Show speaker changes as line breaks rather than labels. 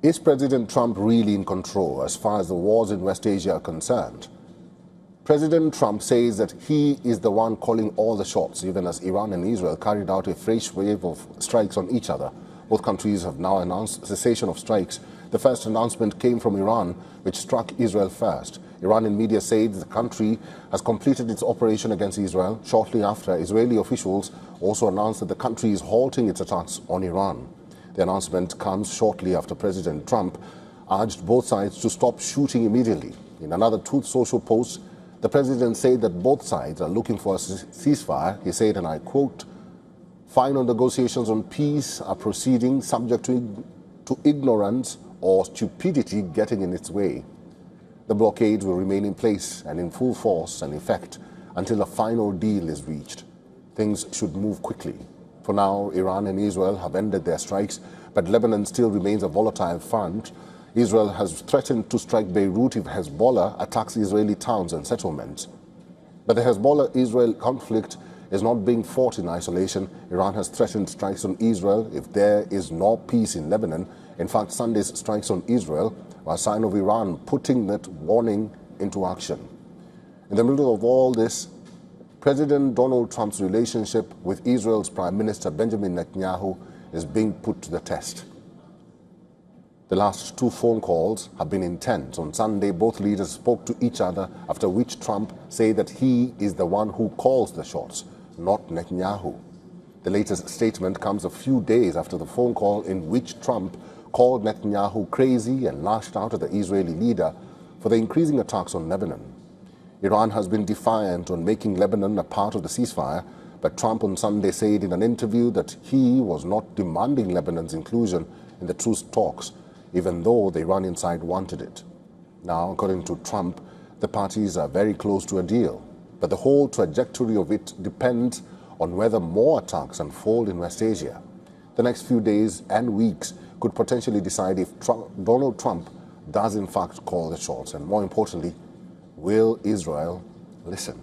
Is President Trump really in control as far as the wars in West Asia are concerned? President Trump says that he is the one calling all the shots, even as Iran and Israel carried out a fresh wave of strikes on each other. Both countries have now announced cessation of strikes. The first announcement came from Iran, which struck Israel first. Iranian media said the country has completed its operation against Israel. Shortly after, Israeli officials also announced that the country is halting its attacks on Iran. The announcement comes shortly after President Trump urged both sides to stop shooting immediately. In another Truth Social post, the president said that both sides are looking for a ceasefire. He said, and I quote, "Final negotiations on peace are proceeding subject to ignorance or stupidity getting in its way. The blockade will remain in place and in full force and effect until a final deal is reached. Things should move quickly. For now, Iran and Israel have ended their strikes, but Lebanon still remains a volatile front. Israel has threatened to strike Beirut if Hezbollah attacks Israeli towns and settlements. But the Hezbollah-Israel conflict is not being fought in isolation. Iran has threatened strikes on Israel if there is no peace in Lebanon. In fact, Sunday's strikes on Israel were a sign of Iran putting that warning into action. In the middle of all this, President Donald Trump's relationship with Israel's Prime Minister Benjamin Netanyahu is being put to the test. The last two phone calls have been intense. On Sunday, both leaders spoke to each other, after which Trump said that he is the one who calls the shots, not Netanyahu. The latest statement comes a few days after the phone call in which Trump called Netanyahu crazy and lashed out at the Israeli leader for the increasing attacks on Lebanon. Iran has been defiant on making Lebanon a part of the ceasefire, but Trump on Sunday said in an interview that he was not demanding Lebanon's inclusion in the truce talks, even though the Iranian side wanted it. Now, according to Trump, the parties are very close to a deal, but the whole trajectory of it depends on whether more attacks unfold in West Asia. The next few days and weeks could potentially decide if Donald Trump does in fact call the shots, and more importantly, will Israel listen?